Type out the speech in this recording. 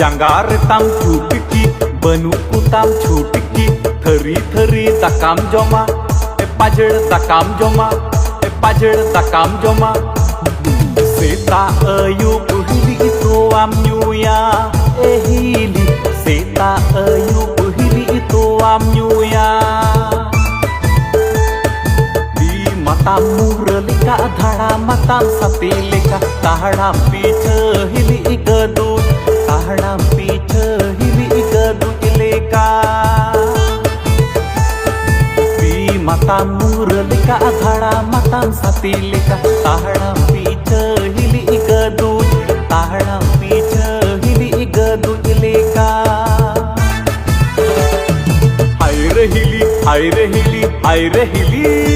Janggar tam cutiki banu kutam cutiki theri theri takam joma pajed takam joma pajed takam joma seta ayu hili itu amnyuya hili seta ayu hili itu amnyuya di matam murlika dhada matam sapilika tahda pith hili igadu tahda pith hili igadu ileka matam murlika dhada matam satilika tahda pith hili igadu tahda pith hili igadu ileka hai re hili hai re hili hai re hili